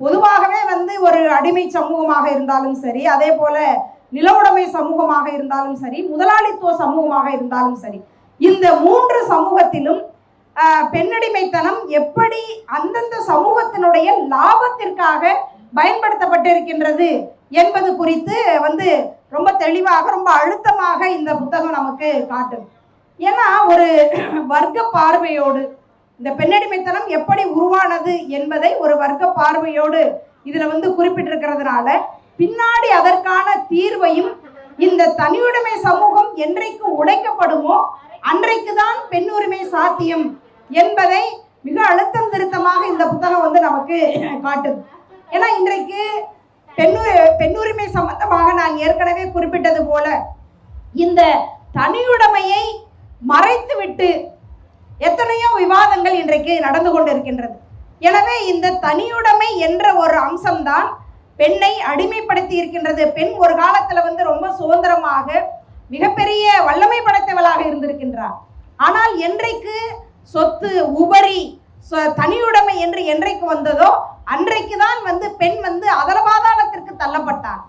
பொதுவாகவே ஒரு அடிமை சமூகமாக இருந்தாலும் சரி, அதே போல நில உடைமை சமூகமாக இருந்தாலும் சரி, முதலாளித்துவ சமூகமாக இருந்தாலும் சரி, இந்த 3 சமூகத்திலும் பெண்ணடிமைத்தனம் எப்படி அந்தந்த சமூகத்தினுடைய லாபத்திற்காக பயன்படுத்தப்பட்டிருக்கின்றது என்பது குறித்து ரொம்ப தெளிவாக, ரொம்ப அழுத்தமாக இந்த புத்தகம் நமக்கு காட்டுது. ஏன்னா ஒரு வர்க்க பார்வையோடு இந்த பெண்ணடிமைத்தனம் எப்படி உருவானது என்பதை ஒரு வர்க்க பார்வையோடு இதுல குறிப்பிட்டிருக்கிறதுனால பின்னாடி அதற்கான தீர்வையும் இந்த தனியுடைமை சமூகம் என்றைக்கு உடைக்கப்படுமோ அன்றைக்குதான் பெண் உரிமை சாத்தியம் என்பதை மிக அழுத்தம் திருத்தமாக இந்த புத்தகம் நமக்கு காட்டுது. ஏன்னா இன்றைக்கு பெண்ணுரிமை சம்பந்தமாக நான் ஏற்கனவே குறிப்பிட்டது போல இந்த தனியுடைமையை மறைத்துவிட்டு எத்தனையோ விவாதங்கள் இன்றைக்கு நடந்து கொண்டிருக்கின்றது. எனவே இந்த தனியுடைமை என்ற ஒரு அம்சம்தான் பெண்ணை அடிமைப்படுத்தி இருக்கின்றது. பெண் ஒரு காலத்துல ரொம்ப சுதந்திரமாக மிகப்பெரிய வல்லமை படைத்தவளாக இருந்திருக்கின்றார். ஆனால் என்றைக்கு சொத்து உபரி தனியுடைமை என்று என்றைக்கு வந்ததோ அன்றைக்குதான் பெண் அதலபாதாளத்திற்கு தள்ளப்பட்டார்.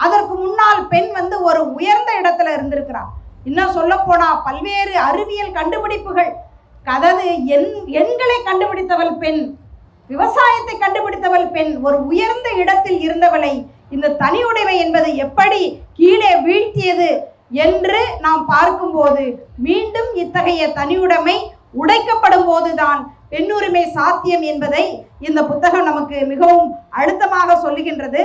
அதற்கு முன்னால் பெண் ஒரு உயர்ந்த இடத்துல இருந்திருக்கிறார். இன்னும் சொல்ல போனா பல்வேறு அறிவியல் கண்டுபிடிப்புகள், அதாவது எண்களை கண்டுபிடித்தவள் பெண், விவசாயத்தை கண்டுபிடித்தவள் பெண், ஒரு உயர்ந்த இடத்தில் இருந்தவளை இந்த தனியுடைமை என்பது எப்படி கீழே வீழ்த்தியது என்று நாம் பார்க்கும்போது மீண்டும் இத்தகைய தனியுடைமை உடைக்கப்படும் போதுதான் பெண்ணுரிமை சாத்தியம் என்பதை இந்த புத்தகம் நமக்கு மிகவும் அழுத்தமாக சொல்லுகின்றது.